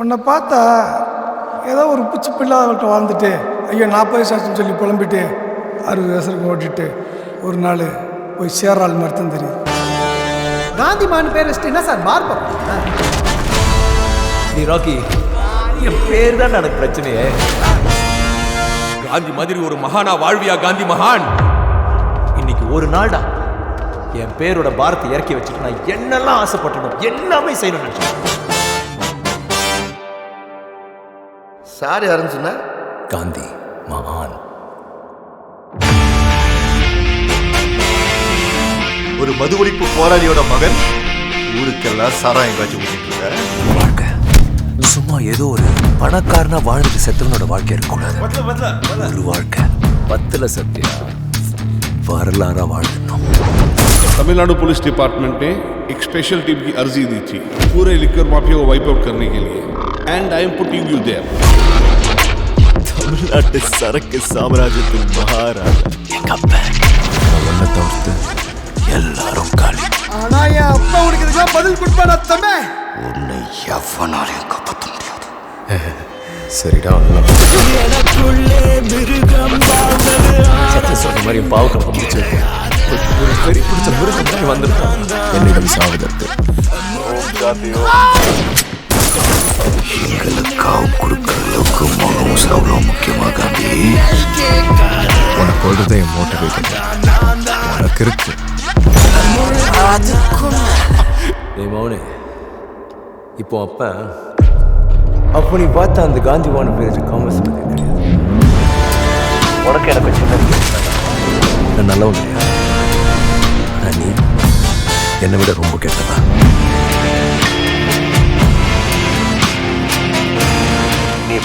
உன்னை பார்த்தா ஏதோ ஒரு பிச்சு பிள்ளாத வாழ்ந்துட்டு ஐயோ 40 வயசு ஆச்சுன்னு சொல்லி புலம்பிட்டு 60 வயசுக்கு ஓட்டிட்டு ஒரு நாள் போய் சேரால் மாதிரி தான் தெரியுது. காந்திமான் பேர் வச்சுட்டு என்ன சார் மார்பம்? நீ ராக்கி, என் பேர் தான் எனக்கு பிரச்சனையே. காந்தி மாதிரி ஒரு மகானா வாழ்வியா காந்தி மகான்? இன்னைக்கு ஒரு நாள்டா என் பேரோட பாரத்தை இறக்கி வச்சுட்டு நான் என்னெல்லாம் ஆசைப்பட்டணும் எல்லாமே செய்யணும் நினைச்சேன். சார் யாருன்னு சொன்ன? காந்தி மகான். ஒரு மது ஒழிப்பு போராளியோட மகன் ஊருக்கெல்லாம் சாராயம் காய்ச்சி ஊட்டிட்டு இருக்க. வாழ்க்கை சும்மா ஏதோ ஒரு பணக்காரனா வாழ்ந்துட்டு செத்தவனோட வாழ்க்கை இருக்கக்கூடாது. ஒரு வாழ்க்கை 10 சத்தியா வரலாறா வாழ்ந்துட்டோம். तमिलनाडु पुलिस डिपार्टमेंट ने एक स्पेशल टीम की अर्जी दी थी पूरे लिकर माफिया को वाइप आउट करने के लिए, and I am putting you there. தமிழ்நாட்டு சரக்கு சாம்ராஜ்யத்தின் மகாராஜா எங்க அப்பா ஒன்ன தவிர்த்து எல்லாரும் காலி. ஆனா என் அப்பா உனக்கு இதுக்கெல்லாம் பதில் கொடுப்பானா தம்பே? உன்னை எவனாலையும் காப்பாற்ற முடியாது. சரிடா சத்த சொன்ன மாதிரி பாவக்கம் முடிச்சு ஒரு பெரிய பிடிச்ச மிருகம் மாதிரி வந்திருக்கான் என்னிடம் சாவதற்கு. எங்களுக்காக கொடுக்குற அளவுக்கு மௌனம் அவ்வளோ முக்கியமாக காந்தி. உனக்கு கொடுத்த என் மோட்டிவேட் உனக்கு இருக்கு. மௌனே இப்போ அப்போ நீ பார்த்த அந்த காந்திவான பேர் காமர்ஸ் பற்றி கிடையாது. உனக்கு எனக்கு சின்ன நான் நல்லவன் கிடையாது. ஆனால் நீ என்னை விட ரொம்ப கெட்டதா. நீ